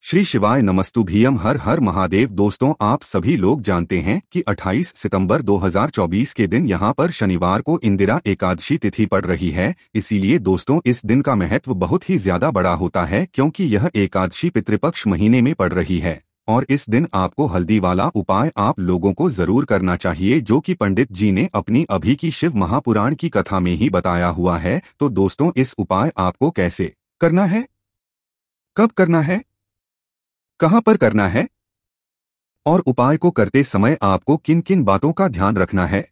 श्री शिवाय नमस्तुभ्यम। हर हर महादेव। दोस्तों, आप सभी लोग जानते हैं कि 28 सितंबर 2024 के दिन यहाँ पर शनिवार को इंदिरा एकादशी तिथि पड़ रही है। इसीलिए दोस्तों, इस दिन का महत्व बहुत ही ज्यादा बड़ा होता है क्योंकि यह एकादशी पितृपक्ष महीने में पड़ रही है। और इस दिन आपको हल्दी वाला उपाय आप लोगों को जरूर करना चाहिए, जो कि पंडित जी ने अपनी अभी की शिव महापुराण की कथा में ही बताया हुआ है। तो दोस्तों, इस उपाय आपको कैसे करना है, कब करना है, कहां पर करना है और उपाय को करते समय आपको किन किन बातों का ध्यान रखना है,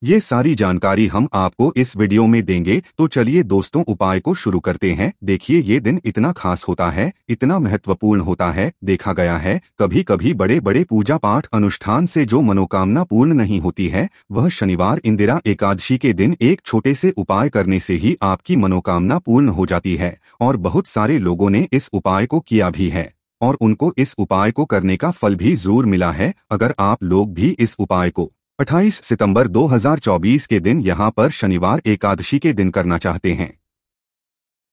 ये सारी जानकारी हम आपको इस वीडियो में देंगे। तो चलिए दोस्तों, उपाय को शुरू करते हैं। देखिए, ये दिन इतना खास होता है, इतना महत्वपूर्ण होता है। देखा गया है कभी कभी बड़े बड़े पूजा पाठ अनुष्ठान से जो मनोकामना पूर्ण नहीं होती है, वह शनिवार इंदिरा एकादशी के दिन एक छोटे से उपाय करने से ही आपकी मनोकामना पूर्ण हो जाती है। और बहुत सारे लोगों ने इस उपाय को किया भी है और उनको इस उपाय को करने का फल भी जरूर मिला है। अगर आप लोग भी इस उपाय को 28 सितंबर 2024 के दिन यहाँ पर शनिवार एकादशी के दिन करना चाहते हैं,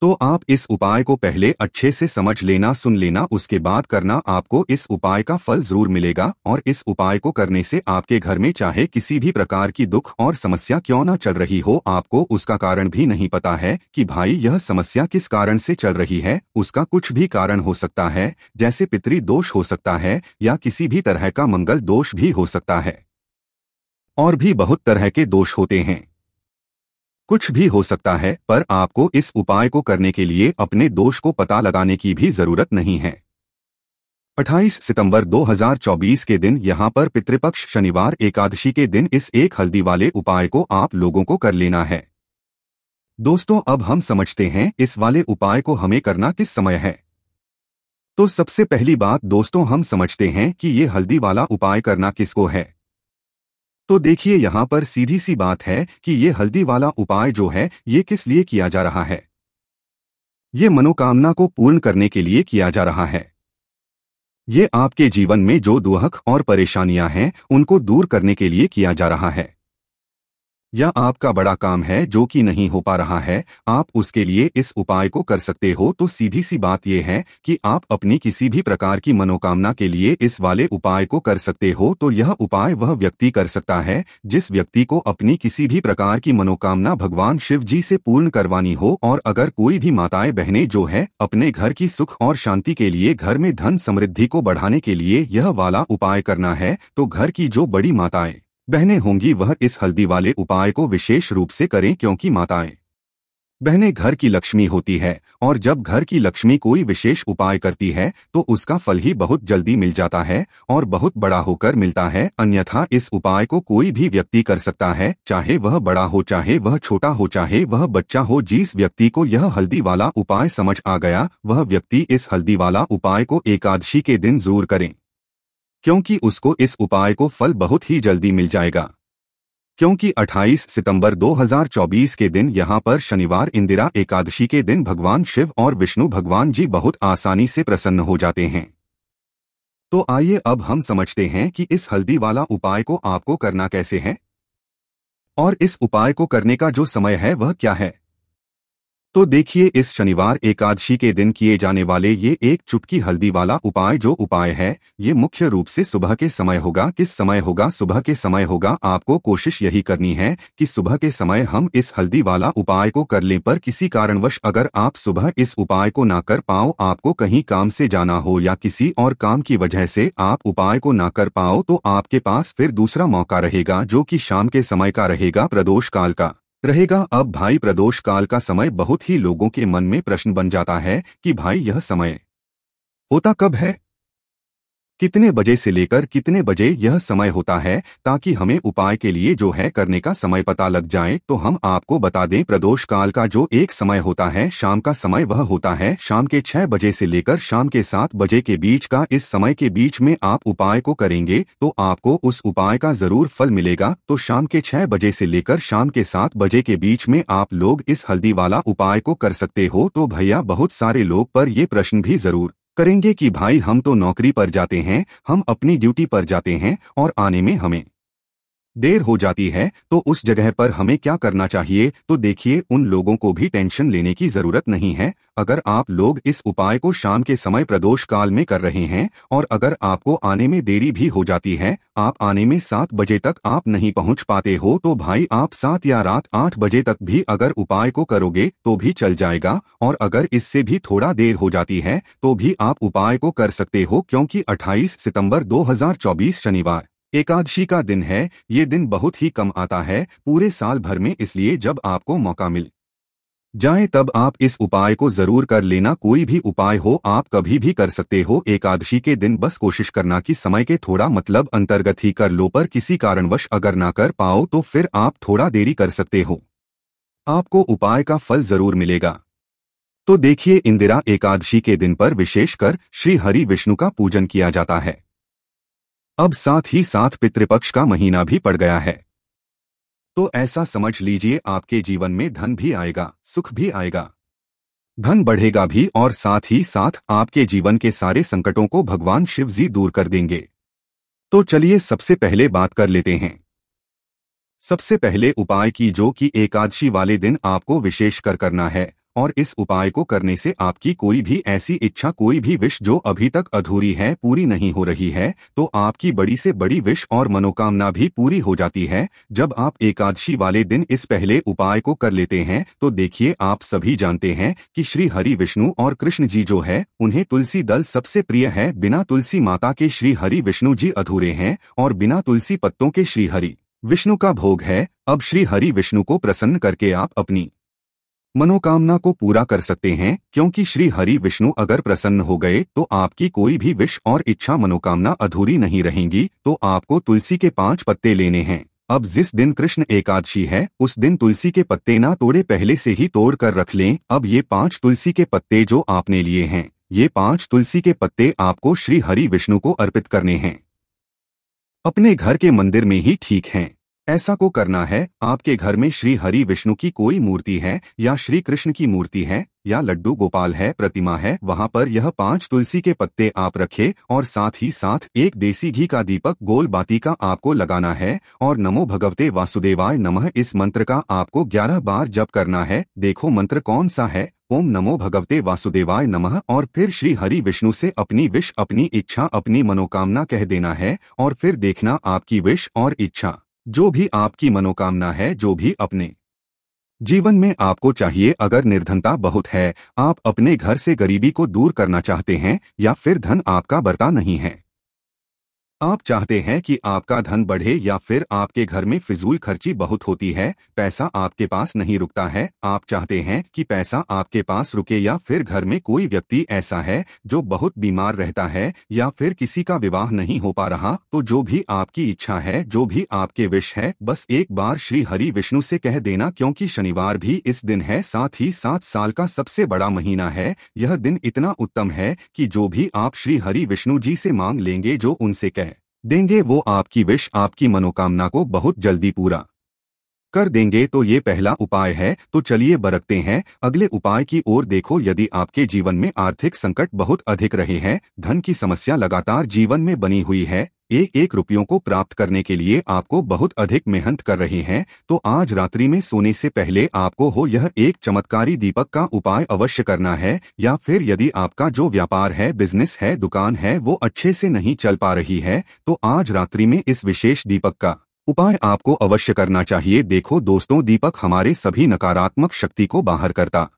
तो आप इस उपाय को पहले अच्छे से समझ लेना, सुन लेना, उसके बाद करना। आपको इस उपाय का फल जरूर मिलेगा। और इस उपाय को करने से आपके घर में चाहे किसी भी प्रकार की दुख और समस्या क्यों न चल रही हो, आपको उसका कारण भी नहीं पता है कि भाई यह समस्या किस कारण से चल रही है। उसका कुछ भी कारण हो सकता है, जैसे पितृ दोष हो सकता है या किसी भी तरह का मंगल दोष भी हो सकता है, और भी बहुत तरह के दोष होते हैं, कुछ भी हो सकता है। पर आपको इस उपाय को करने के लिए अपने दोष को पता लगाने की भी जरूरत नहीं है। 28 सितंबर 2024 के दिन यहाँ पर पितृपक्ष शनिवार एकादशी के दिन इस एक हल्दी वाले उपाय को आप लोगों को कर लेना है। दोस्तों, अब हम समझते हैं इस वाले उपाय को हमें करना किस समय है। तो सबसे पहली बात दोस्तों, हम समझते हैं कि ये हल्दी वाला उपाय करना किसको है। तो देखिए, यहाँ पर सीधी सी बात है कि ये हल्दी वाला उपाय जो है, ये किस लिए किया जा रहा है। ये मनोकामना को पूर्ण करने के लिए किया जा रहा है। ये आपके जीवन में जो दुख और परेशानियां हैं, उनको दूर करने के लिए किया जा रहा है। या आपका बड़ा काम है जो कि नहीं हो पा रहा है, आप उसके लिए इस उपाय को कर सकते हो। तो सीधी सी बात यह है कि आप अपनी किसी भी प्रकार की मनोकामना के लिए इस वाले उपाय को कर सकते हो। तो यह उपाय वह व्यक्ति कर सकता है जिस व्यक्ति को अपनी किसी भी प्रकार की मनोकामना भगवान शिव जी से पूर्ण करवानी हो। और अगर कोई भी माताएं बहनें जो है अपने घर की सुख और शांति के लिए, घर में धन समृद्धि को बढ़ाने के लिए यह वाला उपाय करना है, तो घर की जो बड़ी माताएं बहनें होंगी वह इस हल्दी वाले उपाय को विशेष रूप से करें, क्योंकि माताएं बहनें घर की लक्ष्मी होती है। और जब घर की लक्ष्मी कोई विशेष उपाय करती है तो उसका फल ही बहुत जल्दी मिल जाता है और बहुत बड़ा होकर मिलता है। अन्यथा इस उपाय को कोई भी व्यक्ति कर सकता है, चाहे वह बड़ा हो, चाहे वह छोटा हो, चाहे वह बच्चा हो। जिस व्यक्ति को यह हल्दी वाला उपाय समझ आ गया, वह व्यक्ति इस हल्दी वाला उपाय को एकादशी के दिन जरूर करें, क्योंकि उसको इस उपाय को फल बहुत ही जल्दी मिल जाएगा। क्योंकि 28 सितंबर 2024 के दिन यहाँ पर शनिवार इंदिरा एकादशी के दिन भगवान शिव और विष्णु भगवान जी बहुत आसानी से प्रसन्न हो जाते हैं। तो आइए अब हम समझते हैं कि इस हल्दी वाला उपाय को आपको करना कैसे है और इस उपाय को करने का जो समय है वह क्या है। तो देखिए, इस शनिवार एकादशी के दिन किए जाने वाले ये एक चुटकी हल्दी वाला उपाय जो उपाय है, ये मुख्य रूप से सुबह के समय होगा। किस समय होगा? सुबह के समय होगा। आपको कोशिश यही करनी है कि सुबह के समय हम इस हल्दी वाला उपाय को कर लें। पर किसी कारणवश अगर आप सुबह इस उपाय को ना कर पाओ, आपको कहीं काम से जाना हो या किसी और काम की वजह से आप उपाय को ना कर पाओ, तो आपके पास फिर दूसरा मौका रहेगा जो कि शाम के समय का रहेगा, प्रदोष काल का रहेगा। अब भाई, प्रदोष काल का समय बहुत ही लोगों के मन में प्रश्न बन जाता है कि भाई यह समय होता कब है, कितने बजे से लेकर कितने बजे यह समय होता है, ताकि हमें उपाय के लिए जो है करने का समय पता लग जाए। तो हम आपको बता दें, प्रदोष काल का जो एक समय होता है शाम का समय, वह होता है शाम के 6 बजे से लेकर शाम के 7 बजे के बीच का। इस समय के बीच में आप उपाय को करेंगे तो आपको उस उपाय का जरूर फल मिलेगा। तो शाम के 6 बजे से लेकर शाम के 7 बजे के बीच में आप लोग इस हल्दी वाला उपाय को कर सकते हो। तो भैया, बहुत सारे लोग पर ये प्रश्न भी जरूर करेंगे कि भाई हम तो नौकरी पर जाते हैं, हम अपनी ड्यूटी पर जाते हैं और आने में हमें देर हो जाती है तो उस जगह पर हमें क्या करना चाहिए? तो देखिए, उन लोगों को भी टेंशन लेने की जरूरत नहीं है। अगर आप लोग इस उपाय को शाम के समय प्रदोष काल में कर रहे हैं और अगर आपको आने में देरी भी हो जाती है, आप आने में 7 बजे तक आप नहीं पहुंच पाते हो, तो भाई आप 7 या रात 8 बजे तक भी अगर उपाय को करोगे तो भी चल जाएगा। और अगर इससे भी थोड़ा देर हो जाती है तो भी आप उपाय को कर सकते हो, क्योंकि 28 सितंबर 2024 शनिवार एकादशी का दिन है। ये दिन बहुत ही कम आता है पूरे साल भर में, इसलिए जब आपको मौका मिल जाए तब आप इस उपाय को जरूर कर लेना। कोई भी उपाय हो आप कभी भी कर सकते हो एकादशी के दिन, बस कोशिश करना कि समय के थोड़ा मतलब अंतर्गत ही कर लो, पर किसी कारणवश अगर ना कर पाओ तो फिर आप थोड़ा देरी कर सकते हो, आपको उपाय का फल जरूर मिलेगा। तो देखिए, इंदिरा एकादशी के दिन पर विशेषकर श्री हरि विष्णु का पूजन किया जाता है। अब साथ ही साथ पितृपक्ष का महीना भी पड़ गया है, तो ऐसा समझ लीजिए आपके जीवन में धन भी आएगा, सुख भी आएगा, धन बढ़ेगा भी और साथ ही साथ आपके जीवन के सारे संकटों को भगवान शिव जी दूर कर देंगे। तो चलिए सबसे पहले बात कर लेते हैं। सबसे पहले उपाय की जो कि एकादशी वाले दिन आपको विशेष कर करना है, और इस उपाय को करने से आपकी कोई भी ऐसी इच्छा, कोई भी विश जो अभी तक अधूरी है, पूरी नहीं हो रही है, तो आपकी बड़ी से बड़ी विश और मनोकामना भी पूरी हो जाती है जब आप एकादशी वाले दिन इस पहले उपाय को कर लेते हैं। तो देखिए, आप सभी जानते हैं कि श्री हरि विष्णु और कृष्ण जी जो है उन्हें तुलसी दल सबसे प्रिय है। बिना तुलसी माता के श्री हरि विष्णु जी अधूरे हैं और बिना तुलसी पत्तों के श्री हरि विष्णु का भोग है। अब श्री हरि विष्णु को प्रसन्न करके आप अपनी मनोकामना को पूरा कर सकते हैं, क्योंकि श्री हरि विष्णु अगर प्रसन्न हो गए तो आपकी कोई भी विश और इच्छा मनोकामना अधूरी नहीं रहेंगी। तो आपको तुलसी के 5 पत्ते लेने हैं। अब जिस दिन कृष्ण एकादशी है उस दिन तुलसी के पत्ते ना तोड़े, पहले से ही तोड़ कर रख लें। अब ये 5 तुलसी के पत्ते जो आपने लिए हैं, ये 5 तुलसी के पत्ते आपको श्री हरि विष्णु को अर्पित करने हैं। अपने घर के मंदिर में ही ठीक है, ऐसा को करना है। आपके घर में श्री हरि विष्णु की कोई मूर्ति है या श्री कृष्ण की मूर्ति है या लड्डू गोपाल है, प्रतिमा है, वहां पर यह 5 तुलसी के पत्ते आप रखे और साथ ही साथ एक देसी घी का दीपक गोल बाती का आपको लगाना है और नमो भगवते वासुदेवाय नमः इस मंत्र का आपको 11 बार जप करना है। देखो मंत्र कौन सा है, ओम नमो भगवते वासुदेवाय नमः, और फिर श्री हरि विष्णु से अपनी विश, अपनी इच्छा, अपनी मनोकामना कह देना है। और फिर देखना आपकी विश और इच्छा, जो भी आपकी मनोकामना है, जो भी अपने जीवन में आपको चाहिए, अगर निर्धनता बहुत है, आप अपने घर से गरीबी को दूर करना चाहते हैं, या फिर धन आपका बढ़ता नहीं है, आप चाहते हैं कि आपका धन बढ़े, या फिर आपके घर में फिजूल खर्ची बहुत होती है, पैसा आपके पास नहीं रुकता है, आप चाहते हैं कि पैसा आपके पास रुके, या फिर घर में कोई व्यक्ति ऐसा है जो बहुत बीमार रहता है, या फिर किसी का विवाह नहीं हो पा रहा, तो जो भी आपकी इच्छा है, जो भी आपके विश है, बस एक बार श्री हरि विष्णु से कह देना। क्योंकि शनिवार भी इस दिन है, साथ ही साथ साल का सबसे बड़ा महीना है। यह दिन इतना उत्तम है कि जो भी आप श्री हरि विष्णु जी से मांग लेंगे, जो उनसे कह देंगे, वो आपकी विश, आपकी मनोकामना को बहुत जल्दी पूरा कर देंगे। तो ये पहला उपाय है। तो चलिए बरतते हैं अगले उपाय की ओर। देखो, यदि आपके जीवन में आर्थिक संकट बहुत अधिक रहे हैं, धन की समस्या लगातार जीवन में बनी हुई है, एक एक रुपयों को प्राप्त करने के लिए आपको बहुत अधिक मेहनत कर रहे हैं, तो आज रात्रि में सोने से पहले आपको हो यह एक चमत्कारी दीपक का उपाय अवश्य करना है। या फिर यदि आपका जो व्यापार है, बिजनेस है, दुकान है, वो अच्छे से नहीं चल पा रही है, तो आज रात्रि में इस विशेष दीपक का उपाय आपको अवश्य करना चाहिए। देखो दोस्तों, दीपक हमारे सभी नकारात्मक शक्ति को बाहर करता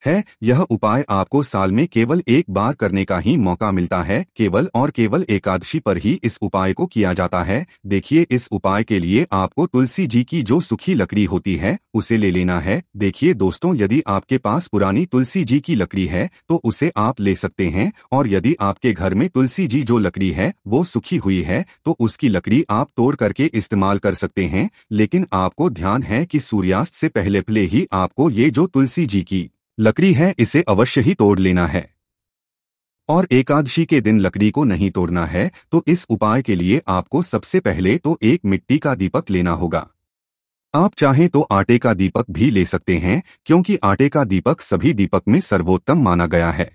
है। यह उपाय आपको साल में केवल एक बार करने का ही मौका मिलता है, केवल और केवल एकादशी पर ही इस उपाय को किया जाता है। देखिए, इस उपाय के लिए आपको तुलसी जी की जो सूखी लकड़ी होती है उसे ले लेना है। देखिए दोस्तों, यदि आपके पास पुरानी तुलसी जी की लकड़ी है तो उसे आप ले सकते हैं, और यदि आपके घर में तुलसी जी जो लकड़ी है वो सूखी हुई है तो उसकी लकड़ी आप तोड़ करके इस्तेमाल कर सकते हैं। लेकिन आपको ध्यान है कि सूर्यास्त से पहले ही आपको ये जो तुलसी जी की लकड़ी है इसे अवश्य ही तोड़ लेना है, और एकादशी के दिन लकड़ी को नहीं तोड़ना है। तो इस उपाय के लिए आपको सबसे पहले तो एक मिट्टी का दीपक लेना होगा। आप चाहें तो आटे का दीपक भी ले सकते हैं, क्योंकि आटे का दीपक सभी दीपक में सर्वोत्तम माना गया है।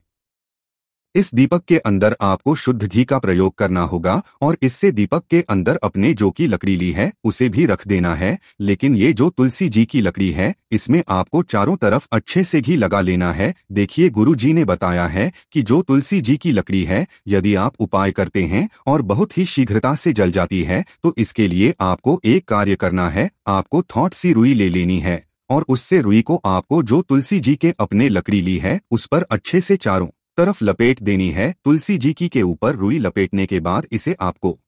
इस दीपक के अंदर आपको शुद्ध घी का प्रयोग करना होगा और इससे दीपक के अंदर अपने जो की लकड़ी ली है उसे भी रख देना है। लेकिन ये जो तुलसी जी की लकड़ी है इसमें आपको चारों तरफ अच्छे से घी लगा लेना है। देखिए, गुरु जी ने बताया है कि जो तुलसी जी की लकड़ी है यदि आप उपाय करते हैं और बहुत ही शीघ्रता से जल जाती है तो इसके लिए आपको एक कार्य करना है। आपको थोड़ी सी रुई ले लेनी है और उससे रुई को आपको जो तुलसी जी के अपने लकड़ी ली है उस पर अच्छे से चारों तरफ लपेट देनी है। तुलसी जी की के ऊपर रुई लपेटने के बाद इसे आपको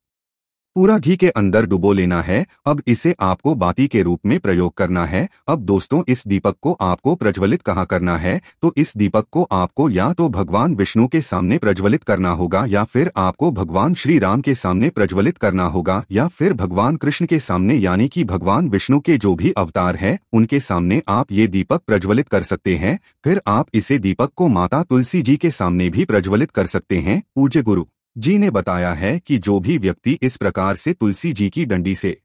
पूरा घी के अंदर डुबो लेना है। अब इसे आपको बाती के रूप में प्रयोग करना है। अब दोस्तों, इस दीपक को आपको प्रज्वलित कहाँ करना है, तो इस दीपक को आपको या तो भगवान विष्णु के सामने प्रज्वलित करना होगा या फिर आपको भगवान श्री राम के सामने प्रज्वलित करना होगा या फिर भगवान कृष्ण के सामने, यानी कि भगवान विष्णु के जो भी अवतार है उनके सामने आप ये दीपक प्रज्वलित कर सकते हैं। फिर आप इसे दीपक को माता तुलसी जी के सामने भी प्रज्वलित कर सकते हैं। पूज्य गुरु जी ने बताया है कि जो भी व्यक्ति इस प्रकार से तुलसी जी की डंडी से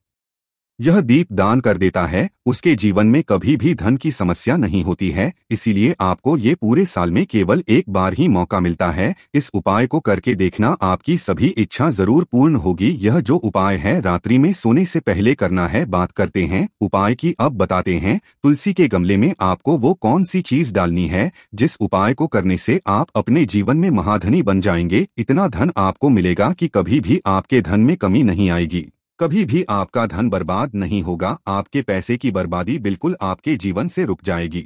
यह दीप दान कर देता है उसके जीवन में कभी भी धन की समस्या नहीं होती है। इसीलिए आपको ये पूरे साल में केवल एक बार ही मौका मिलता है। इस उपाय को करके देखना, आपकी सभी इच्छा जरूर पूर्ण होगी। यह जो उपाय है रात्रि में सोने से पहले करना है। बात करते हैं उपाय की, अब बताते हैं तुलसी के गमले में आपको वो कौन सी चीज डालनी है जिस उपाय को करने से आप अपने जीवन में महाधनी बन जाएंगे। इतना धन आपको मिलेगा कि कभी भी आपके धन में कमी नहीं आएगी, कभी भी आपका धन बर्बाद नहीं होगा। आपके पैसे की बर्बादी बिल्कुल आपके जीवन से रुक जाएगी।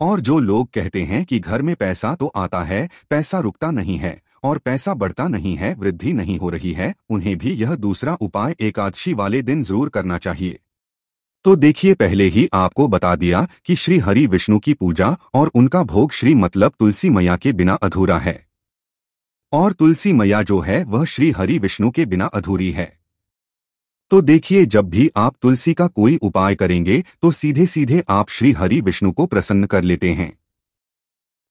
और जो लोग कहते हैं कि घर में पैसा तो आता है, पैसा रुकता नहीं है और पैसा बढ़ता नहीं है, वृद्धि नहीं हो रही है, उन्हें भी यह दूसरा उपाय एकादशी वाले दिन जरूर करना चाहिए। तो देखिए, पहले ही आपको बता दिया कि श्री हरि विष्णु की पूजा और उनका भोग श्री मतलब तुलसी मैया के बिना अधूरा है और तुलसी मैया जो है वह श्री हरि विष्णु के बिना अधूरी है। तो देखिए, जब भी आप तुलसी का कोई उपाय करेंगे तो सीधे सीधे आप श्री हरि विष्णु को प्रसन्न कर लेते हैं।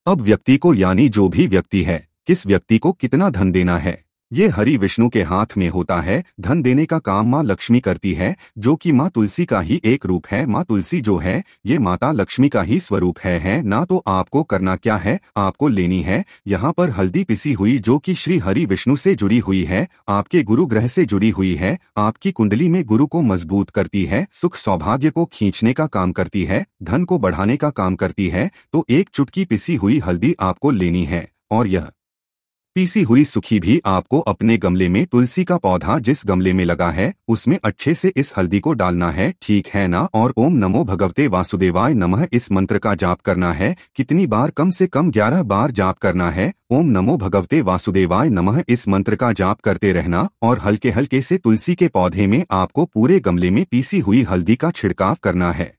अब व्यक्ति को, यानी जो भी व्यक्ति है, किस व्यक्ति को कितना धन देना है ये हरि विष्णु के हाथ में होता है। धन देने का काम माँ लक्ष्मी करती है जो कि माँ तुलसी का ही एक रूप है। माँ तुलसी जो है ये माता लक्ष्मी का ही स्वरूप है ना। तो आपको करना क्या है, आपको लेनी है यहाँ पर हल्दी पिसी हुई जो कि श्री हरि विष्णु से जुड़ी हुई है, आपके गुरु ग्रह से जुड़ी हुई है, आपकी कुंडली में गुरु को मजबूत करती है, सुख सौभाग्य को खींचने का काम करती है, धन को बढ़ाने का काम करती है। तो एक चुटकी पिसी हुई हल्दी आपको लेनी है और यह पीसी हुई सूखी भी आपको अपने गमले में, तुलसी का पौधा जिस गमले में लगा है उसमें अच्छे से इस हल्दी को डालना है, ठीक है ना। और ओम नमो भगवते वासुदेवाय नमः इस मंत्र का जाप करना है। कितनी बार, कम से कम 11 बार जाप करना है। ओम नमो भगवते वासुदेवाय नमः इस मंत्र का जाप करते रहना और हल्के हल्के से तुलसी के पौधे में आपको पूरे गमले में पीसी हुई हल्दी का छिड़काव करना है।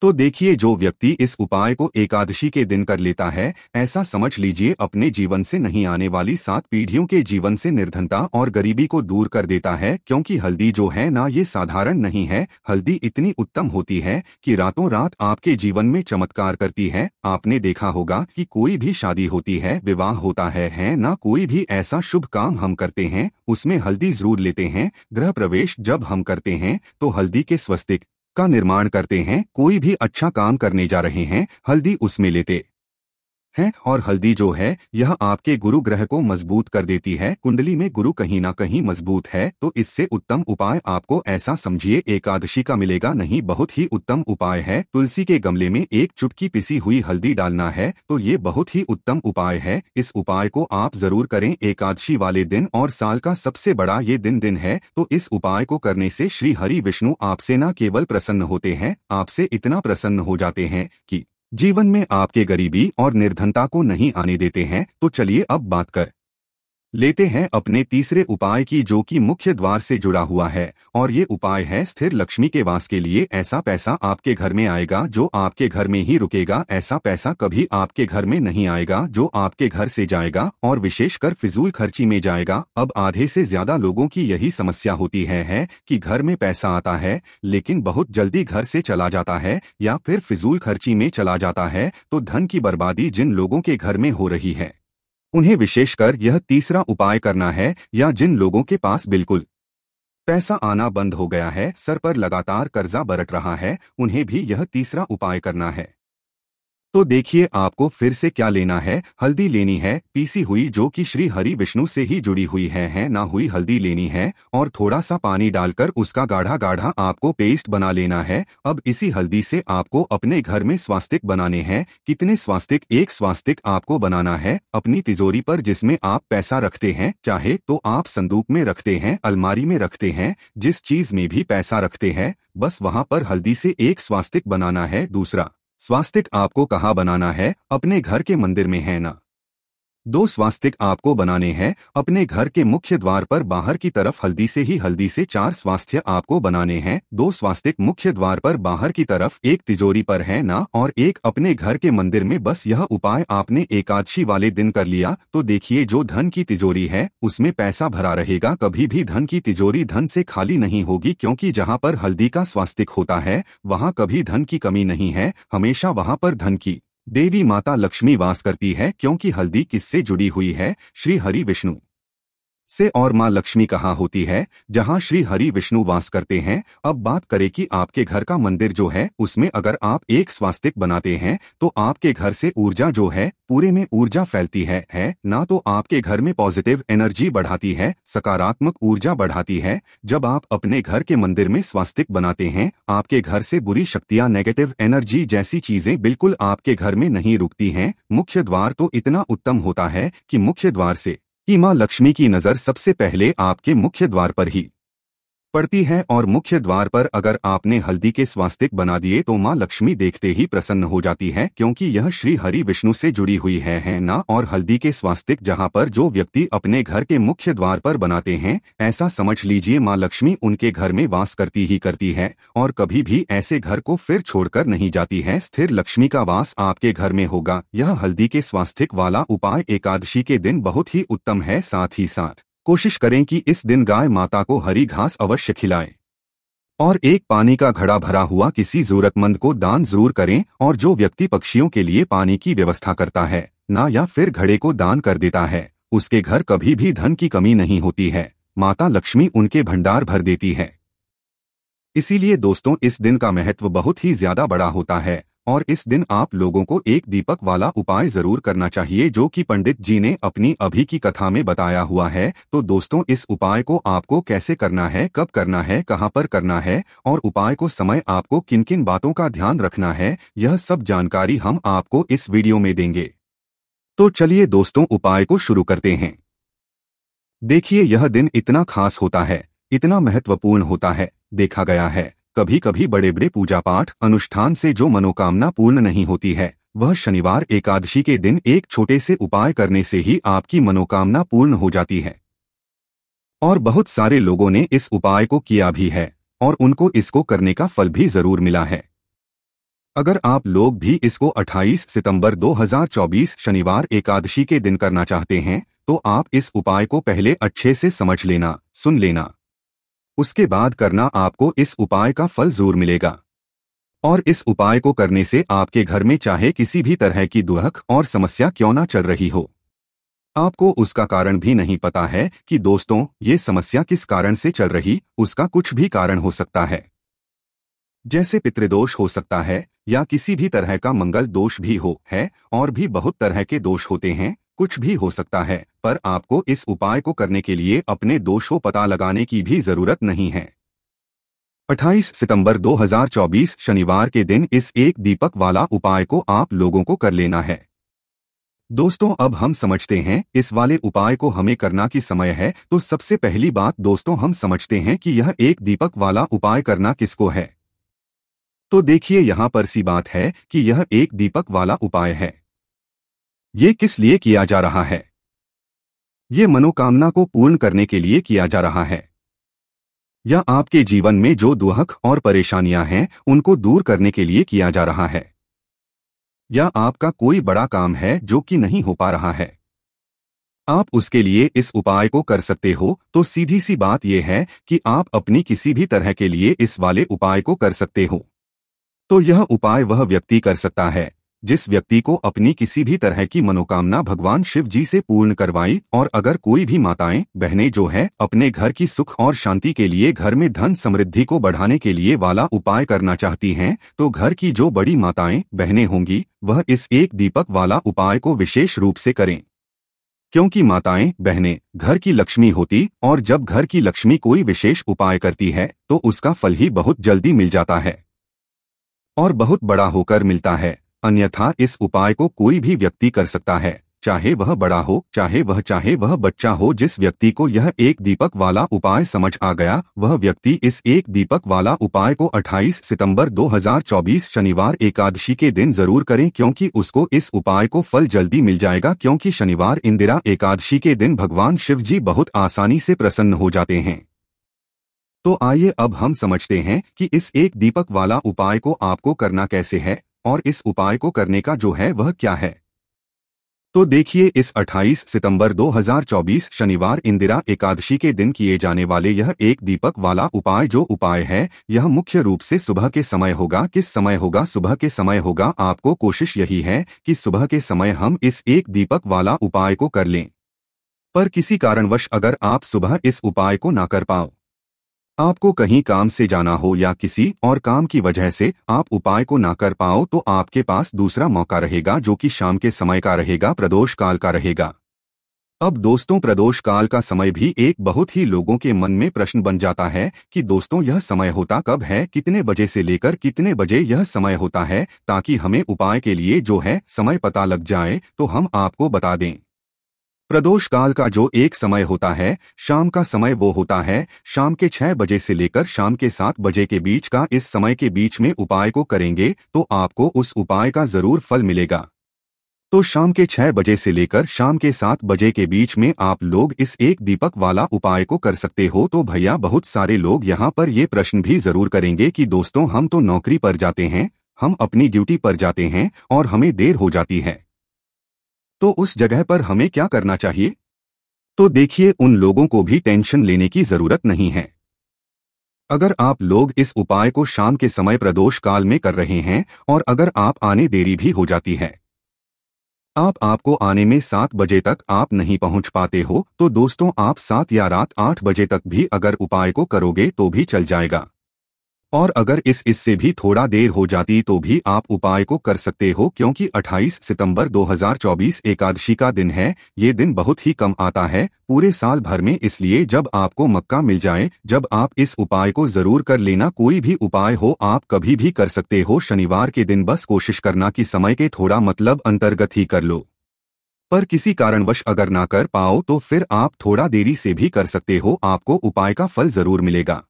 तो देखिए, जो व्यक्ति इस उपाय को एकादशी के दिन कर लेता है, ऐसा समझ लीजिए अपने जीवन से नहीं आने वाली 7 पीढ़ियों के जीवन से निर्धनता और गरीबी को दूर कर देता है। क्योंकि हल्दी जो है ना, ये साधारण नहीं है। हल्दी इतनी उत्तम होती है कि रातों रात आपके जीवन में चमत्कार करती है। आपने देखा होगा कि कोई भी शादी होती है, विवाह होता है ना, कोई भी ऐसा शुभ काम हम करते हैं उसमें हल्दी जरूर लेते हैं। गृह प्रवेश जब हम करते हैं तो हल्दी के स्वस्तिक का निर्माण करते हैं। कोई भी अच्छा काम करने जा रहे हैं, हल्दी उसमें लेते है। और हल्दी जो है यह आपके गुरु ग्रह को मजबूत कर देती है। कुंडली में गुरु कहीं ना कहीं मजबूत है तो इससे उत्तम उपाय आपको ऐसा समझिए एकादशी का मिलेगा नहीं। बहुत ही उत्तम उपाय है। तुलसी के गमले में एक चुटकी पिसी हुई हल्दी डालना है तो ये बहुत ही उत्तम उपाय है। इस उपाय को आप जरूर करें एकादशी वाले दिन और साल का सबसे बड़ा ये दिन है। तो इस उपाय को करने से श्री हरि विष्णु आपसे न केवल प्रसन्न होते हैं, आपसे इतना प्रसन्न हो जाते हैं कि जीवन में आपके गरीबी और निर्धनता को नहीं आने देते हैं। तो चलिए अब बात कर लेते हैं अपने तीसरे उपाय की, जो कि मुख्य द्वार से जुड़ा हुआ है। और ये उपाय है स्थिर लक्ष्मी के वास के लिए। ऐसा पैसा आपके घर में आएगा जो आपके घर में ही रुकेगा। ऐसा पैसा कभी आपके घर में नहीं आएगा जो आपके घर से जाएगा और विशेषकर फिजूल खर्ची में जाएगा। अब आधे से ज्यादा लोगों की यही समस्या होती है कि घर में पैसा आता है लेकिन बहुत जल्दी घर से चला जाता है या फिर फिजूल खर्ची में चला जाता है। तो धन की बर्बादी जिन लोगों के घर में हो रही है उन्हें विशेषकर यह तीसरा उपाय करना है। या जिन लोगों के पास बिल्कुल पैसा आना बंद हो गया है, सर पर लगातार कर्जा बरत रहा है, उन्हें भी यह तीसरा उपाय करना है। तो देखिए आपको फिर से क्या लेना है। हल्दी लेनी है पीसी हुई, जो कि श्री हरि विष्णु से ही जुड़ी हुई है ना हुई हल्दी लेनी है, और थोड़ा सा पानी डालकर उसका गाढ़ा गाढ़ा आपको पेस्ट बना लेना है। अब इसी हल्दी से आपको अपने घर में स्वास्तिक बनाने हैं। कितने स्वास्तिक? एक स्वास्तिक आपको बनाना है अपनी तिजोरी पर, जिसमें आप पैसा रखते हैं। चाहे तो आप संदूक में रखते हैं, अलमारी में रखते हैं, जिस चीज में भी पैसा रखते हैं, बस वहां पर हल्दी से एक स्वास्तिक बनाना है। दूसरा स्वास्तिक आपको कहाँ बनाना है? अपने घर के मंदिर में, है ना। 2 स्वास्तिक आपको बनाने हैं अपने घर के मुख्य द्वार पर बाहर की तरफ। हल्दी से 4 स्वास्थ्य आपको बनाने हैं। 2 स्वास्तिक मुख्य द्वार पर बाहर की तरफ, एक तिजोरी पर, है ना, और एक अपने घर के मंदिर में। बस यह उपाय आपने एकादशी वाले दिन कर लिया तो देखिए जो धन की तिजोरी है उसमें पैसा भरा रहेगा। कभी भी धन की तिजोरी धन से खाली नहीं होगी, क्योंकि जहाँ पर हल्दी का स्वास्तिक होता है वहाँ कभी धन की कमी नहीं है। हमेशा वहाँ पर धन की देवी माता लक्ष्मी वास करती है, क्योंकि हल्दी किससे जुड़ी हुई है? श्री हरि विष्णु से। और माँ लक्ष्मी कहाँ होती है? जहाँ श्री हरि विष्णु वास करते हैं। अब बात करें कि आपके घर का मंदिर जो है उसमें अगर आप एक स्वास्तिक बनाते हैं तो आपके घर से ऊर्जा जो है पूरे में ऊर्जा फैलती है ना। तो आपके घर में पॉजिटिव एनर्जी बढ़ाती है, सकारात्मक ऊर्जा बढ़ाती है। जब आप अपने घर के मंदिर में स्वास्तिक बनाते हैं, आपके घर से बुरी शक्तियां, नेगेटिव एनर्जी जैसी चीजें बिल्कुल आपके घर में नहीं रुकती हैं। मुख्य द्वार तो इतना उत्तम होता है कि मुख्य द्वार से कि माँ लक्ष्मी की नजर सबसे पहले आपके मुख्य द्वार पर ही पड़ती है, और मुख्य द्वार पर अगर आपने हल्दी के स्वास्तिक बना दिए तो माँ लक्ष्मी देखते ही प्रसन्न हो जाती है, क्योंकि यह श्री हरि विष्णु से जुड़ी हुई है ना। और हल्दी के स्वास्तिक जहाँ पर जो व्यक्ति अपने घर के मुख्य द्वार पर बनाते हैं, ऐसा समझ लीजिए माँ लक्ष्मी उनके घर में वास करती ही करती है, और कभी भी ऐसे घर को फिर छोड़कर नहीं जाती है। स्थिर लक्ष्मी का वास आपके घर में होगा। यह हल्दी के स्वास्तिक वाला उपाय एकादशी के दिन बहुत ही उत्तम है। साथ ही साथ कोशिश करें कि इस दिन गाय माता को हरी घास अवश्य खिलाएं, और एक पानी का घड़ा भरा हुआ किसी जरूरतमंद को दान जरूर करें। और जो व्यक्ति पक्षियों के लिए पानी की व्यवस्था करता है ना, या फिर घड़े को दान कर देता है, उसके घर कभी भी धन की कमी नहीं होती है। माता लक्ष्मी उनके भंडार भर देती है। इसीलिए दोस्तों इस दिन का महत्व बहुत ही ज्यादा बड़ा होता है, और इस दिन आप लोगों को एक दीपक वाला उपाय जरूर करना चाहिए, जो कि पंडित जी ने अपनी अभी की कथा में बताया हुआ है। तो दोस्तों इस उपाय को आपको कैसे करना है, कब करना है, कहां पर करना है, और उपाय को समय आपको किन किन बातों का ध्यान रखना है, यह सब जानकारी हम आपको इस वीडियो में देंगे। तो चलिए दोस्तों उपाय को शुरू करते हैं। देखिए यह दिन इतना खास होता है, इतना महत्वपूर्ण होता है। देखा गया है कभी कभी बड़े बड़े पूजा पाठ अनुष्ठान से जो मनोकामना पूर्ण नहीं होती है, वह शनिवार एकादशी के दिन एक छोटे से उपाय करने से ही आपकी मनोकामना पूर्ण हो जाती है। और बहुत सारे लोगों ने इस उपाय को किया भी है, और उनको इसको करने का फल भी जरूर मिला है। अगर आप लोग भी इसको 28 सितंबर 2024 शनिवार एकादशी के दिन करना चाहते हैं, तो आप इस उपाय को पहले अच्छे से समझ लेना, सुन लेना, उसके बाद करना। आपको इस उपाय का फल जरूर मिलेगा। और इस उपाय को करने से आपके घर में चाहे किसी भी तरह की दुख और समस्या क्यों ना चल रही हो, आपको उसका कारण भी नहीं पता है कि दोस्तों ये समस्या किस कारण से चल रही, उसका कुछ भी कारण हो सकता है। जैसे पितृदोष हो सकता है, या किसी भी तरह का मंगल दोष भी हो है, और भी बहुत तरह के दोष होते हैं, कुछ भी हो सकता है। पर आपको इस उपाय को करने के लिए अपने दोषों पता लगाने की भी जरूरत नहीं है। 28 सितंबर 2024 शनिवार के दिन इस एक दीपक वाला उपाय को आप लोगों को कर लेना है। दोस्तों अब हम समझते हैं इस वाले उपाय को हमें करना की समय है। तो सबसे पहली बात दोस्तों हम समझते हैं कि यह एक दीपक वाला उपाय करना किसको है। तो देखिए यहाँ पर सी बात है कि यह एक दीपक वाला उपाय है। ये किस लिए किया जा रहा है? ये मनोकामना को पूर्ण करने के लिए किया जा रहा है, या आपके जीवन में जो दुख और परेशानियां हैं उनको दूर करने के लिए किया जा रहा है, या आपका कोई बड़ा काम है जो कि नहीं हो पा रहा है, आप उसके लिए इस उपाय को कर सकते हो। तो सीधी सी बात यह है कि आप अपनी किसी भी तरह के लिए इस वाले उपाय को कर सकते हो। तो यह उपाय वह व्यक्ति कर सकता है जिस व्यक्ति को अपनी किसी भी तरह की मनोकामना भगवान शिव जी से पूर्ण करवाई। और अगर कोई भी माताएं बहनें जो है अपने घर की सुख और शांति के लिए, घर में धन समृद्धि को बढ़ाने के लिए वाला उपाय करना चाहती हैं, तो घर की जो बड़ी माताएं बहनें होंगी वह इस एक दीपक वाला उपाय को विशेष रूप से करें, क्योंकि माताएं बहनें घर की लक्ष्मी होती, और जब घर की लक्ष्मी कोई विशेष उपाय करती है तो उसका फल ही बहुत जल्दी मिल जाता है और बहुत बड़ा होकर मिलता है। अन्यथा इस उपाय को कोई भी व्यक्ति कर सकता है, चाहे वह बड़ा हो चाहे वह बच्चा हो। जिस व्यक्ति को यह एक दीपक वाला उपाय समझ आ गया, वह व्यक्ति इस एक दीपक वाला उपाय को 28 सितंबर 2024 शनिवार एकादशी के दिन जरूर करें, क्योंकि उसको इस उपाय को फल जल्दी मिल जाएगा। क्योंकि शनिवार इंदिरा एकादशी के दिन भगवान शिव जी बहुत आसानी से प्रसन्न हो जाते हैं। तो आइए अब हम समझते हैं कि इस एक दीपक वाला उपाय को आपको करना कैसे है, और इस उपाय को करने का जो है वह क्या है। तो देखिए, इस 28 सितंबर 2024 शनिवार इंदिरा एकादशी के दिन किए जाने वाले यह एक दीपक वाला उपाय जो उपाय है, यह मुख्य रूप से सुबह के समय होगा। किस समय होगा? सुबह के समय होगा। आपको कोशिश यही है कि सुबह के समय हम इस एक दीपक वाला उपाय को कर लें। पर किसी कारणवश अगर आप सुबह इस उपाय को ना कर पाओ, आपको कहीं काम से जाना हो या किसी और काम की वजह से आप उपाय को ना कर पाओ, तो आपके पास दूसरा मौका रहेगा जो कि शाम के समय का रहेगा, प्रदोष काल का रहेगा। अब दोस्तों, प्रदोष काल का समय भी एक बहुत ही लोगों के मन में प्रश्न बन जाता है कि दोस्तों यह समय होता कब है, कितने बजे से लेकर कितने बजे यह समय होता है, ताकि हमें उपाय के लिए जो है समय पता लग जाए। तो हम आपको बता दें, प्रदोष काल का जो एक समय होता है, शाम का समय, वो होता है शाम के 6 बजे से लेकर शाम के 7 बजे के बीच का। इस समय के बीच में उपाय को करेंगे तो आपको उस उपाय का जरूर फल मिलेगा। तो शाम के 6 बजे से लेकर शाम के 7 बजे के बीच में आप लोग इस एक दीपक वाला उपाय को कर सकते हो। तो भैया, बहुत सारे लोग यहाँ पर ये प्रश्न भी जरूर करेंगे कि दोस्तों हम तो नौकरी पर जाते हैं, हम अपनी ड्यूटी पर जाते हैं और हमें देर हो जाती है, तो उस जगह पर हमें क्या करना चाहिए? तो देखिए, उन लोगों को भी टेंशन लेने की जरूरत नहीं है। अगर आप लोग इस उपाय को शाम के समय प्रदोष काल में कर रहे हैं, और अगर आप आने देरी भी हो जाती है, आपको आने में 7 बजे तक आप नहीं पहुंच पाते हो, तो दोस्तों आप 7 या रात 8 बजे तक भी अगर उपाय को करोगे तो भी चल जाएगा। और अगर इससे भी थोड़ा देर हो जाती तो भी आप उपाय को कर सकते हो, क्योंकि 28 सितंबर 2024 एकादशी का दिन है। ये दिन बहुत ही कम आता है पूरे साल भर में, इसलिए जब आपको मौका मिल जाए, जब आप इस उपाय को जरूर कर लेना। कोई भी उपाय हो आप कभी भी कर सकते हो शनिवार के दिन, बस कोशिश करना कि समय के थोड़ा मतलब अंतर्गत ही कर लो। पर किसी कारणवश अगर ना कर पाओ तो फिर आप थोड़ा देरी से भी कर सकते हो, आपको उपाय का फल जरूर मिलेगा।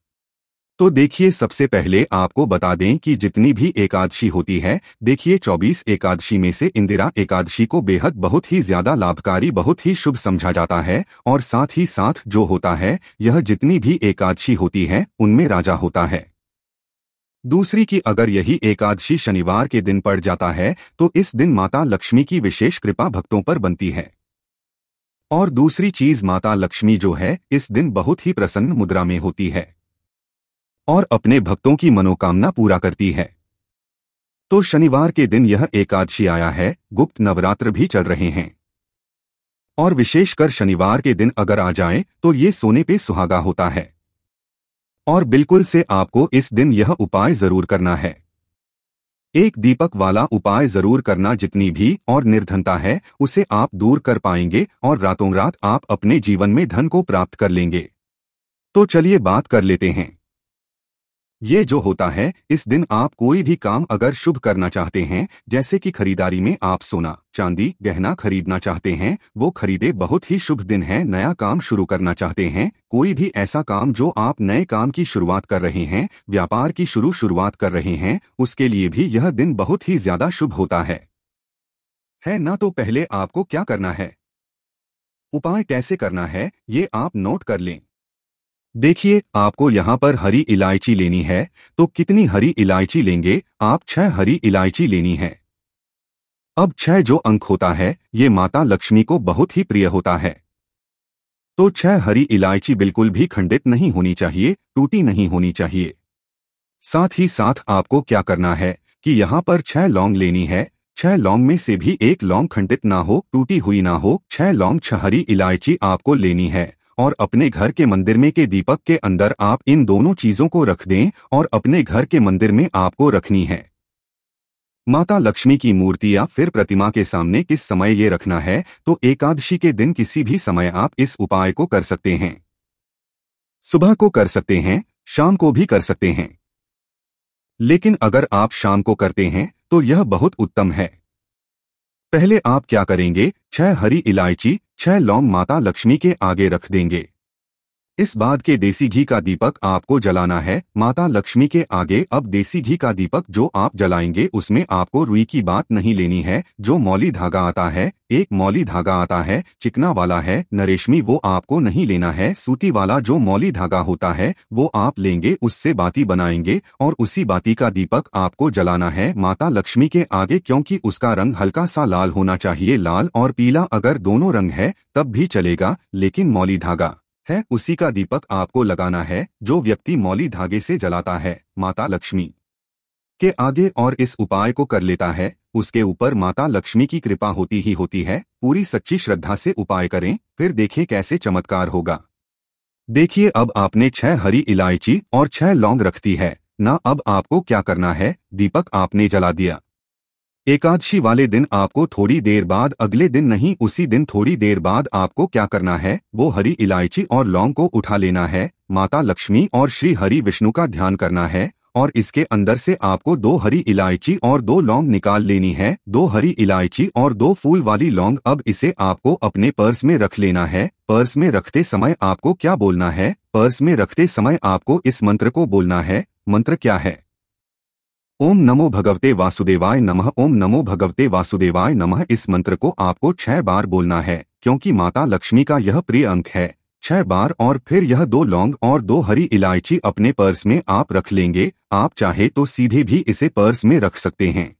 तो देखिए, सबसे पहले आपको बता दें कि जितनी भी एकादशी होती है, देखिए 24 एकादशी में से इंदिरा एकादशी को बेहद बहुत ही ज्यादा लाभकारी, बहुत ही शुभ समझा जाता है। और साथ ही साथ जो होता है, यह जितनी भी एकादशी होती है उनमें राजा होता है। दूसरी की अगर यही एकादशी शनिवार के दिन पड़ जाता है तो इस दिन माता लक्ष्मी की विशेष कृपा भक्तों पर बनती है। और दूसरी चीज, माता लक्ष्मी जो है इस दिन बहुत ही प्रसन्न मुद्रा में होती है और अपने भक्तों की मनोकामना पूरा करती है। तो शनिवार के दिन यह एकादशी आया है, गुप्त नवरात्र भी चल रहे हैं, और विशेषकर शनिवार के दिन अगर आ जाए तो ये सोने पे सुहागा होता है। और बिल्कुल से आपको इस दिन यह उपाय जरूर करना है, एक दीपक वाला उपाय जरूर करना। जितनी भी और निर्धनता है उसे आप दूर कर पाएंगे और रातों रात आप अपने जीवन में धन को प्राप्त कर लेंगे। तो चलिए बात कर लेते हैं। ये जो होता है, इस दिन आप कोई भी काम अगर शुभ करना चाहते हैं, जैसे कि खरीदारी में आप सोना चांदी गहना खरीदना चाहते हैं, वो खरीदे, बहुत ही शुभ दिन है। नया काम शुरू करना चाहते हैं, कोई भी ऐसा काम जो आप नए काम की शुरुआत कर रहे हैं, व्यापार की शुरुआत कर रहे हैं, उसके लिए भी यह दिन बहुत ही ज्यादा शुभ होता है ना। तो पहले आपको क्या करना है, उपाय कैसे करना है, ये आप नोट कर लें। देखिए, आपको यहाँ पर हरी इलायची लेनी है। तो कितनी हरी इलायची लेंगे आप? 6 हरी इलायची लेनी है। अब 6 जो अंक होता है, ये माता लक्ष्मी को बहुत ही प्रिय होता है। तो 6 हरी इलायची बिल्कुल भी खंडित नहीं होनी चाहिए, टूटी नहीं होनी चाहिए। साथ ही साथ आपको क्या करना है कि यहाँ पर 6 लौंग लेनी है। 6 लौंग में से भी एक लौंग खंडित ना हो, टूटी हुई ना हो। 6 लौंग, 6 हरी इलायची आपको लेनी है और अपने घर के मंदिर में के दीपक के अंदर आप इन दोनों चीजों को रख दें और अपने घर के मंदिर में आपको रखनी है। माता लक्ष्मी की मूर्ति या फिर प्रतिमा के सामने किस समय ये रखना है, तो एकादशी के दिन किसी भी समय आप इस उपाय को कर सकते हैं। सुबह को कर सकते हैं, शाम को भी कर सकते हैं, लेकिन अगर आप शाम को करते हैं तो यह बहुत उत्तम है। पहले आप क्या करेंगे, 6 हरी इलायची, 6 लौंग माता लक्ष्मी के आगे रख देंगे। इस बाद के देसी घी का दीपक आपको जलाना है माता लक्ष्मी के आगे। अब देसी घी का दीपक जो आप जलाएंगे उसमें आपको रुई की बात नहीं लेनी है। जो मौली धागा आता है, एक मौली धागा आता है, चिकना वाला है, नरेशमी, वो आपको नहीं लेना है। सूती वाला जो मौली धागा होता है वो आप लेंगे, उससे बाती बनाएंगे और उसी बाती का दीपक आपको जलाना है माता लक्ष्मी के आगे, क्योंकि उसका रंग हल्का सा लाल होना चाहिए। लाल और पीला अगर दोनों रंग है तब भी चलेगा, लेकिन मौली धागा है उसी का दीपक आपको लगाना है। जो व्यक्ति मौली धागे से जलाता है माता लक्ष्मी के आगे और इस उपाय को कर लेता है, उसके ऊपर माता लक्ष्मी की कृपा होती ही होती है। पूरी सच्ची श्रद्धा से उपाय करें, फिर देखें कैसे चमत्कार होगा। देखिए, अब आपने 6 हरी इलायची और 6 लौंग रखती है ना। अब आपको क्या करना है, दीपक आपने जला दिया। एकादशी वाले दिन आपको थोड़ी देर बाद, अगले दिन नहीं उसी दिन थोड़ी देर बाद आपको क्या करना है, वो हरी इलायची और लौंग को उठा लेना है, माता लक्ष्मी और श्री हरि विष्णु का ध्यान करना है और इसके अंदर से आपको 2 हरी इलायची और 2 लौंग निकाल लेनी है। 2 हरी इलायची और 2 फूल वाली लौंग। अब इसे आपको अपने पर्स में रख लेना है। पर्स में रखते समय आपको क्या बोलना है, पर्स में रखते समय आपको इस मंत्र को बोलना है। मंत्र क्या है, ओम नमो भगवते वासुदेवाय नमः, ओम नमो भगवते वासुदेवाय नमः। इस मंत्र को आपको 6 बार बोलना है, क्योंकि माता लक्ष्मी का यह प्रिय अंक है। 6 बार, और फिर यह 2 लौंग और 2 हरी इलायची अपने पर्स में आप रख लेंगे। आप चाहे तो सीधे भी इसे पर्स में रख सकते हैं,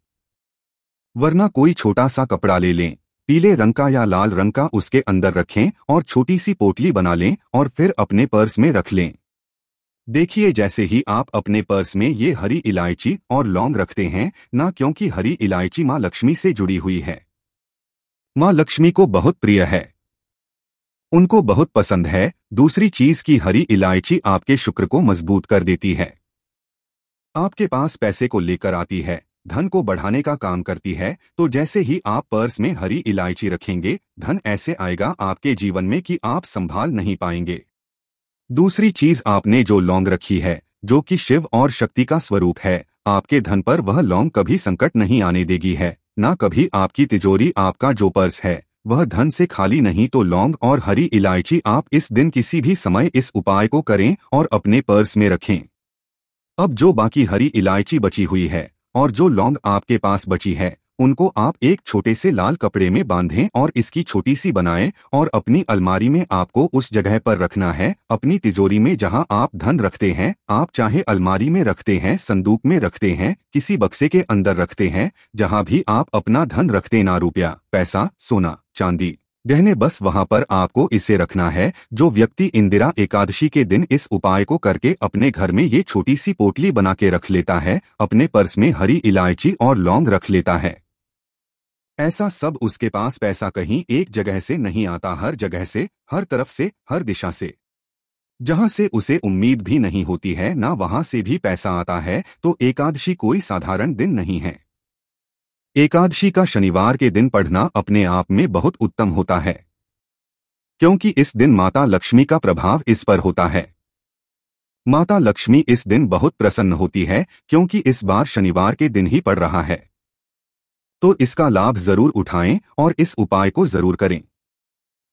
वरना कोई छोटा सा कपड़ा ले लें, पीले रंग का या लाल रंग का, उसके अंदर रखें और छोटी सी पोटली बना लें और फिर अपने पर्स में रख लें। देखिए, जैसे ही आप अपने पर्स में ये हरी इलायची और लौंग रखते हैं ना, क्योंकि हरी इलायची माँ लक्ष्मी से जुड़ी हुई है, माँ लक्ष्मी को बहुत प्रिय है, उनको बहुत पसंद है। दूसरी चीज की हरी इलायची आपके शुक्र को मजबूत कर देती है, आपके पास पैसे को लेकर आती है, धन को बढ़ाने का काम करती है। तो जैसे ही आप पर्स में हरी इलायची रखेंगे, धन ऐसे आएगा आपके जीवन में कि आप संभाल नहीं पाएंगे। दूसरी चीज, आपने जो लौंग रखी है, जो कि शिव और शक्ति का स्वरूप है, आपके धन पर वह लौंग कभी संकट नहीं आने देगी है, ना कभी आपकी तिजोरी, आपका जो पर्स है वह धन से खाली नहीं। तो लौंग और हरी इलायची आप इस दिन किसी भी समय इस उपाय को करें और अपने पर्स में रखें। अब जो बाकी हरी इलायची बची हुई है और जो लौंग आपके पास बची है, उनको आप एक छोटे से लाल कपड़े में बांधें और इसकी छोटी सी बनाएं और अपनी अलमारी में आपको उस जगह पर रखना है, अपनी तिजोरी में जहां आप धन रखते हैं। आप चाहे अलमारी में रखते हैं, संदूक में रखते हैं, किसी बक्से के अंदर रखते हैं, जहां भी आप अपना धन रखते ना, रुपया, पैसा, सोना, चांदी, गहने, बस वहां पर आपको इसे रखना है। जो व्यक्ति इंदिरा एकादशी के दिन इस उपाय को करके अपने घर में ये छोटी सी पोटली बना के रख लेता है, अपने पर्स में हरी इलायची और लौंग रख लेता है, ऐसा सब उसके पास पैसा कहीं एक जगह से नहीं आता, हर जगह से, हर तरफ से, हर दिशा से, जहां से उसे उम्मीद भी नहीं होती है ना, वहां से भी पैसा आता है। तो एकादशी कोई साधारण दिन नहीं है। एकादशी का शनिवार के दिन पढ़ना अपने आप में बहुत उत्तम होता है, क्योंकि इस दिन माता लक्ष्मी का प्रभाव इस पर होता है। माता लक्ष्मी इस दिन बहुत प्रसन्न होती है, क्योंकि इस बार शनिवार के दिन ही पड़ रहा है। तो इसका लाभ जरूर उठाएं और इस उपाय को जरूर करें,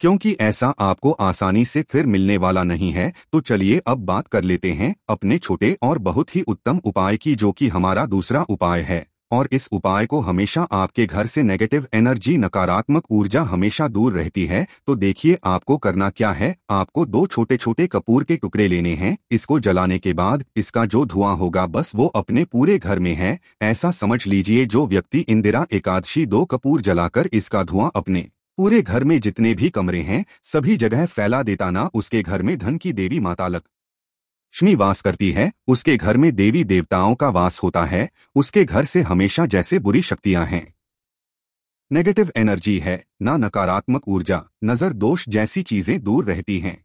क्योंकि ऐसा आपको आसानी से फिर मिलने वाला नहीं है। तो चलिए अब बात कर लेते हैं अपने छोटे और बहुत ही उत्तम उपाय की, जो कि हमारा दूसरा उपाय है। और इस उपाय को हमेशा आपके घर से नेगेटिव एनर्जी, नकारात्मक ऊर्जा हमेशा दूर रहती है। तो देखिए आपको करना क्या है, आपको 2 छोटे छोटे कपूर के टुकड़े लेने हैं। इसको जलाने के बाद इसका जो धुआं होगा, बस वो अपने पूरे घर में है। ऐसा समझ लीजिए, जो व्यक्ति इंदिरा एकादशी 2 कपूर जलाकर इसका धुआं अपने पूरे घर में जितने भी कमरे हैं सभी जगह फैला देता ना, उसके घर में धन की देवी माता लक्ष्मी वास करती है, उसके घर में देवी देवताओं का वास होता है, उसके घर से हमेशा जैसे बुरी शक्तियां हैं नेगेटिव एनर्जी है, ना नकारात्मक ऊर्जा, नजर दोष जैसी चीजें दूर रहती हैं।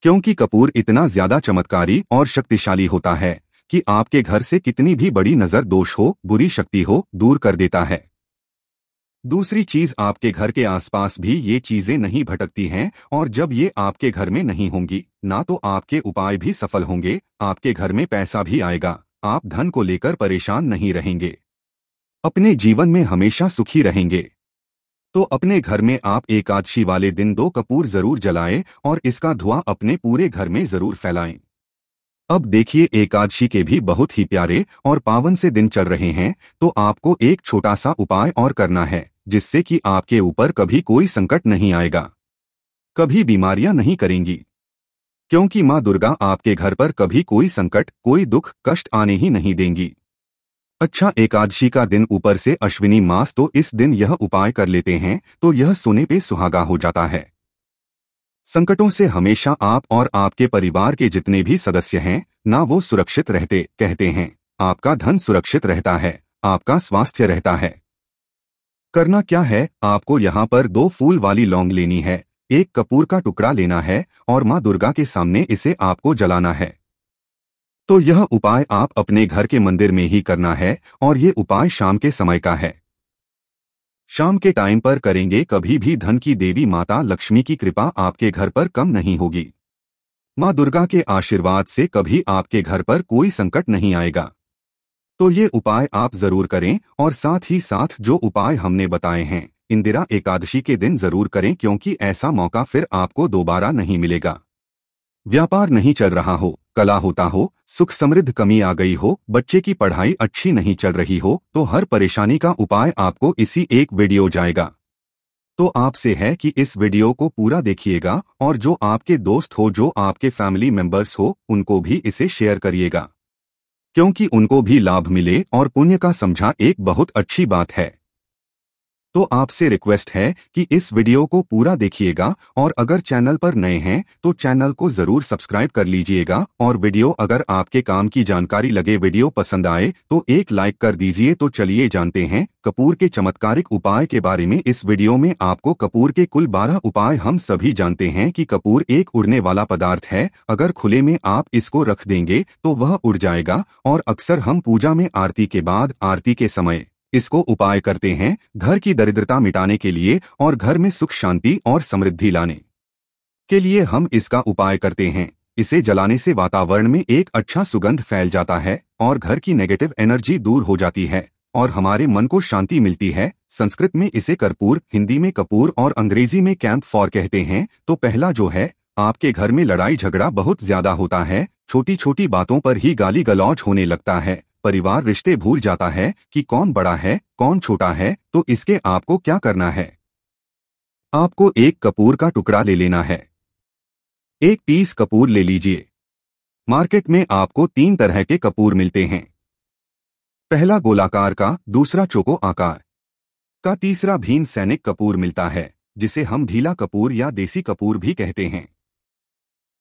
क्योंकि कपूर इतना ज्यादा चमत्कारी और शक्तिशाली होता है कि आपके घर से कितनी भी बड़ी नजर दोष हो, बुरी शक्ति हो, दूर कर देता है। दूसरी चीज, आपके घर के आसपास भी ये चीजें नहीं भटकती हैं, और जब ये आपके घर में नहीं होंगी, ना तो आपके उपाय भी सफल होंगे, आपके घर में पैसा भी आएगा, आप धन को लेकर परेशान नहीं रहेंगे, अपने जीवन में हमेशा सुखी रहेंगे। तो अपने घर में आप एकादशी वाले दिन 2 कपूर जरूर जलाएं और इसका धुआं अपने पूरे घर में जरूर फैलाएं। अब देखिए, एकादशी के भी बहुत ही प्यारे और पावन से दिन चल रहे हैं, तो आपको एक छोटा सा उपाय और करना है, जिससे कि आपके ऊपर कभी कोई संकट नहीं आएगा, कभी बीमारियां नहीं करेंगी, क्योंकि माँ दुर्गा आपके घर पर कभी कोई संकट, कोई दुख, कष्ट आने ही नहीं देंगी। अच्छा, एकादशी का दिन ऊपर से अश्विनी मास, तो इस दिन यह उपाय कर लेते हैं तो यह सोने पे सुहागा हो जाता है। संकटों से हमेशा आप और आपके परिवार के जितने भी सदस्य हैं ना, वो सुरक्षित रहते कहते हैं। आपका धन सुरक्षित रहता है, आपका स्वास्थ्य रहता है। करना क्या है, आपको यहाँ पर 2 फूल वाली लौंग लेनी है, 1 कपूर का टुकड़ा लेना है और माँ दुर्गा के सामने इसे आपको जलाना है। तो यह उपाय आप अपने घर के मंदिर में ही करना है, और ये उपाय शाम के समय का है। शाम के टाइम पर करेंगे, कभी भी धन की देवी माता लक्ष्मी की कृपा आपके घर पर कम नहीं होगी। माँ दुर्गा के आशीर्वाद से कभी आपके घर पर कोई संकट नहीं आएगा। तो ये उपाय आप जरूर करें, और साथ ही साथ जो उपाय हमने बताए हैं, इंदिरा एकादशी के दिन जरूर करें, क्योंकि ऐसा मौका फिर आपको दोबारा नहीं मिलेगा। व्यापार नहीं चल रहा हो, कला होता हो, सुख समृद्ध कमी आ गई हो, बच्चे की पढ़ाई अच्छी नहीं चल रही हो, तो हर परेशानी का उपाय आपको इसी एक वीडियो जाएगा। तो आपसे है कि इस वीडियो को पूरा देखिएगा, और जो आपके दोस्त हो, जो आपके फैमिली मेंबर्स हो, उनको भी इसे शेयर करिएगा, क्योंकि उनको भी लाभ मिले और पुण्य का समझा एक बहुत अच्छी बात है। तो आपसे रिक्वेस्ट है कि इस वीडियो को पूरा देखिएगा, और अगर चैनल पर नए हैं तो चैनल को जरूर सब्सक्राइब कर लीजिएगा, और वीडियो अगर आपके काम की जानकारी लगे, वीडियो पसंद आए तो एक लाइक कर दीजिए। तो चलिए जानते हैं कपूर के चमत्कारिक उपाय के बारे में। इस वीडियो में आपको कपूर के कुल 12 उपाय। हम सभी जानते हैं कि कपूर एक उड़ने वाला पदार्थ है, अगर खुले में आप इसको रख देंगे तो वह उड़ जाएगा, और अक्सर हम पूजा में आरती के बाद, आरती के समय इसको उपाय करते हैं, घर की दरिद्रता मिटाने के लिए और घर में सुख शांति और समृद्धि लाने के लिए हम इसका उपाय करते हैं। इसे जलाने से वातावरण में एक अच्छा सुगंध फैल जाता है, और घर की नेगेटिव एनर्जी दूर हो जाती है, और हमारे मन को शांति मिलती है। संस्कृत में इसे कर्पूर, हिंदी में कपूर और अंग्रेजी में कैम्फर कहते हैं। तो पहला जो है, आपके घर में लड़ाई झगड़ा बहुत ज्यादा होता है, छोटी छोटी बातों पर ही गाली गलौज होने लगता है, परिवार रिश्ते भूल जाता है कि कौन बड़ा है कौन छोटा है। तो इसके आपको क्या करना है, आपको 1 कपूर का टुकड़ा ले लेना है, 1 पीस कपूर ले लीजिए। मार्केट में आपको 3 तरह के कपूर मिलते हैं, पहला गोलाकार का, दूसरा चौको आकार का, तीसरा भीम सैनिक कपूर मिलता है, जिसे हम ढीला कपूर या देसी कपूर भी कहते हैं।